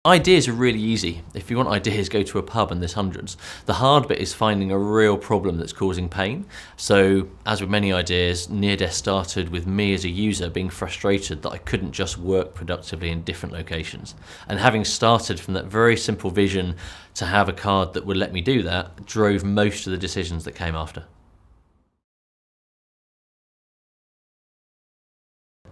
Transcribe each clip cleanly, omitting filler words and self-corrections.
Ideas are really easy. If you want ideas, go to a pub and there's hundreds. The hard bit is finding a real problem that's causing pain. So, as with many ideas, NearDesk started with me as a user being frustrated that I couldn't just work productively in different locations. And having started from that very simple vision to have a card that would let me do that, drove most of the decisions that came after.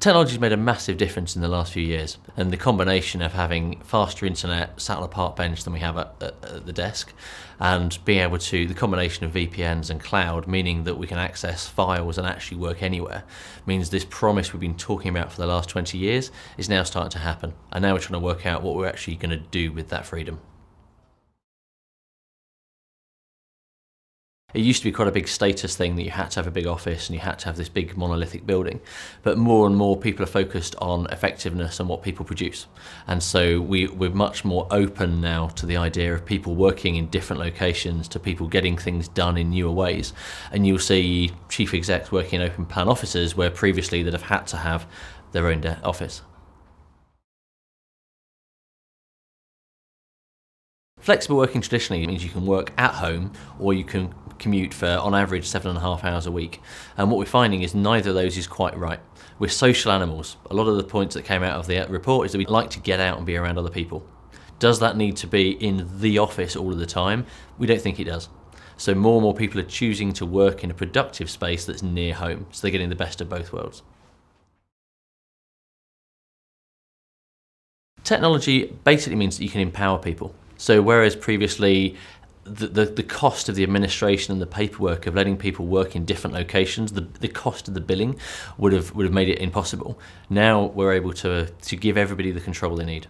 Technology's made a massive difference in the last few years, and the combination of having faster internet sat on a park bench than we have at the desk, and being able to, the combination of VPNs and cloud, meaning that we can access files and actually work anywhere, means this promise we've been talking about for the last 20 years is now starting to happen, and now we're trying to work out what we're actually going to do with that freedom. It used to be quite a big status thing that you had to have a big office and you had to have this big monolithic building, but more and more people are focused on effectiveness and what people produce. And so we're much more open now to the idea of people working in different locations, to people getting things done in newer ways. And you'll see chief execs working in open plan offices where previously they'd have had to have their own office. Flexible working traditionally means you can work at home or you can commute for, on average, 7.5 hours a week. And what we're finding is neither of those is quite right. We're social animals. A lot of the points that came out of the report is that we like to get out and be around other people. Does that need to be in the office all of the time? We don't think it does. So more and more people are choosing to work in a productive space that's near home. So they're getting the best of both worlds. Technology basically means that you can empower people. So whereas previously the cost of the administration and the paperwork of letting people work in different locations, the cost of the billing would have made it impossible. Now we're able to give everybody the control they need.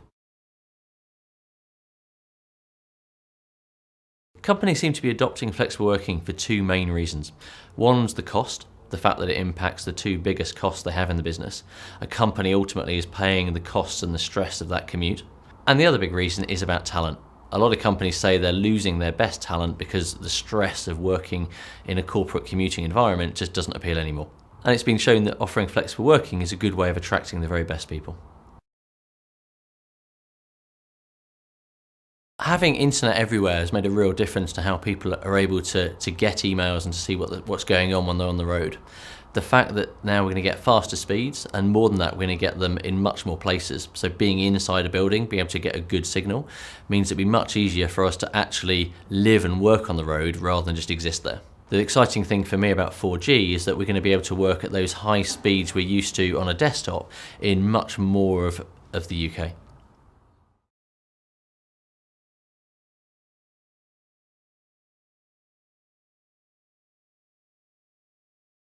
Companies seem to be adopting flexible working for two main reasons. One's the cost. The fact that it impacts the two biggest costs they have in the business. A company ultimately is paying the costs and the stress of that commute. And the other big reason is about talent. A lot of companies say they're losing their best talent because the stress of working in a corporate commuting environment just doesn't appeal anymore. And it's been shown that offering flexible working is a good way of attracting the very best people. Having internet everywhere has made a real difference to how people are able to get emails and to see what's going on when they're on the road. The fact that now we're going to get faster speeds, and more than that, we're going to get them in much more places. So being inside a building, being able to get a good signal, means it'll be much easier for us to actually live and work on the road rather than just exist there. The exciting thing for me about 4G is that we're going to be able to work at those high speeds we're used to on a desktop in much more of the UK.